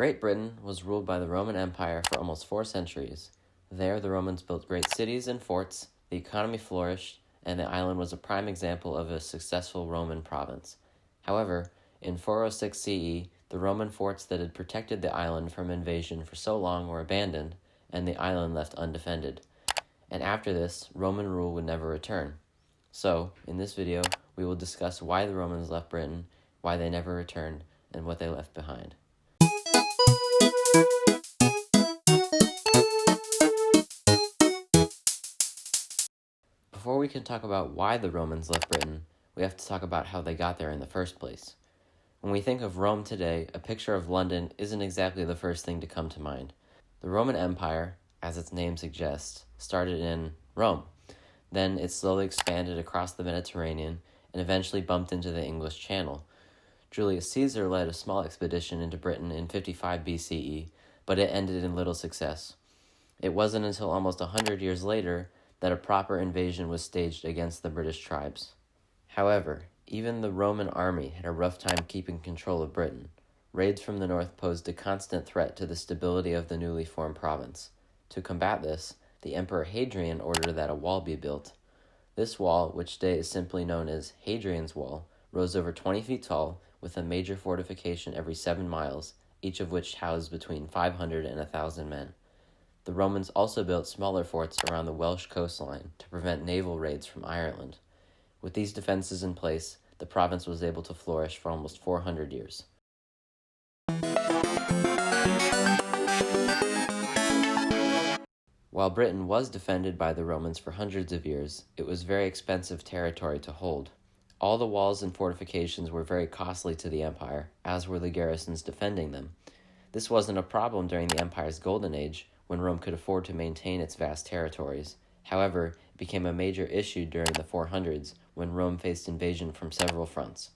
Great Britain was ruled by the Roman Empire for almost 4 centuries. There, the Romans built great cities and forts, the economy flourished, and the island was a prime example of a successful Roman province. However, in 406 CE, the Roman forts that had protected the island from invasion for so long were abandoned, and the island left undefended. And after this, Roman rule would never return. So, in this video, we will discuss why the Romans left Britain, why they never returned, and what they left behind. Before we can talk about why the Romans left Britain, we have to talk about how they got there in the first place. When we think of Rome today, a picture of London isn't exactly the first thing to come to mind. The Roman Empire, as its name suggests, started in Rome. Then it slowly expanded across the Mediterranean and eventually bumped into the English Channel. Julius Caesar led a small expedition into Britain in 55 BCE, but it ended in little success. It wasn't until almost 100 years later that a proper invasion was staged against the British tribes. However, even the Roman army had a rough time keeping control of Britain. Raids from the north posed a constant threat to the stability of the newly formed province. To combat this, the Emperor Hadrian ordered that a wall be built. This wall, which today is simply known as Hadrian's Wall, rose over 20 feet tall, with a major fortification every 7 miles, each of which housed between 500 and 1,000 men. The Romans also built smaller forts around the Welsh coastline to prevent naval raids from Ireland. With these defenses in place, the province was able to flourish for almost 400 years. While Britain was defended by the Romans for hundreds of years, it was very expensive territory to hold. All the walls and fortifications were very costly to the empire, as were the garrisons defending them. This wasn't a problem during the empire's golden age, when Rome could afford to maintain its vast territories. However, it became a major issue during the 400s, when Rome faced invasion from several fronts.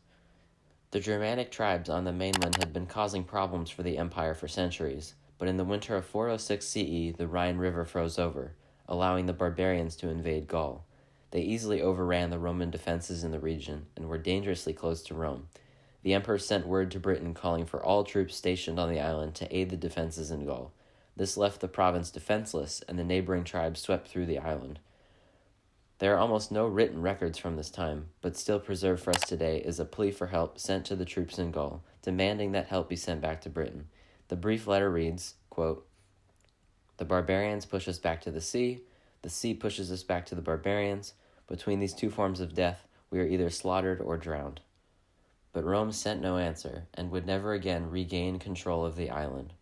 The Germanic tribes on the mainland had been causing problems for the empire for centuries, but in the winter of 406 CE, the Rhine River froze over, allowing the barbarians to invade Gaul. They easily overran the Roman defenses in the region and were dangerously close to Rome. The emperor sent word to Britain calling for all troops stationed on the island to aid the defenses in Gaul. This left the province defenseless, and the neighboring tribes swept through the island. There are almost no written records from this time, but still preserved for us today is a plea for help sent to the troops in Gaul, demanding that help be sent back to Britain. The brief letter reads, quote, "The barbarians push us back to the sea pushes us back to the barbarians. Between these two forms of death, we are either slaughtered or drowned." But Rome sent no answer, and would never again regain control of the island.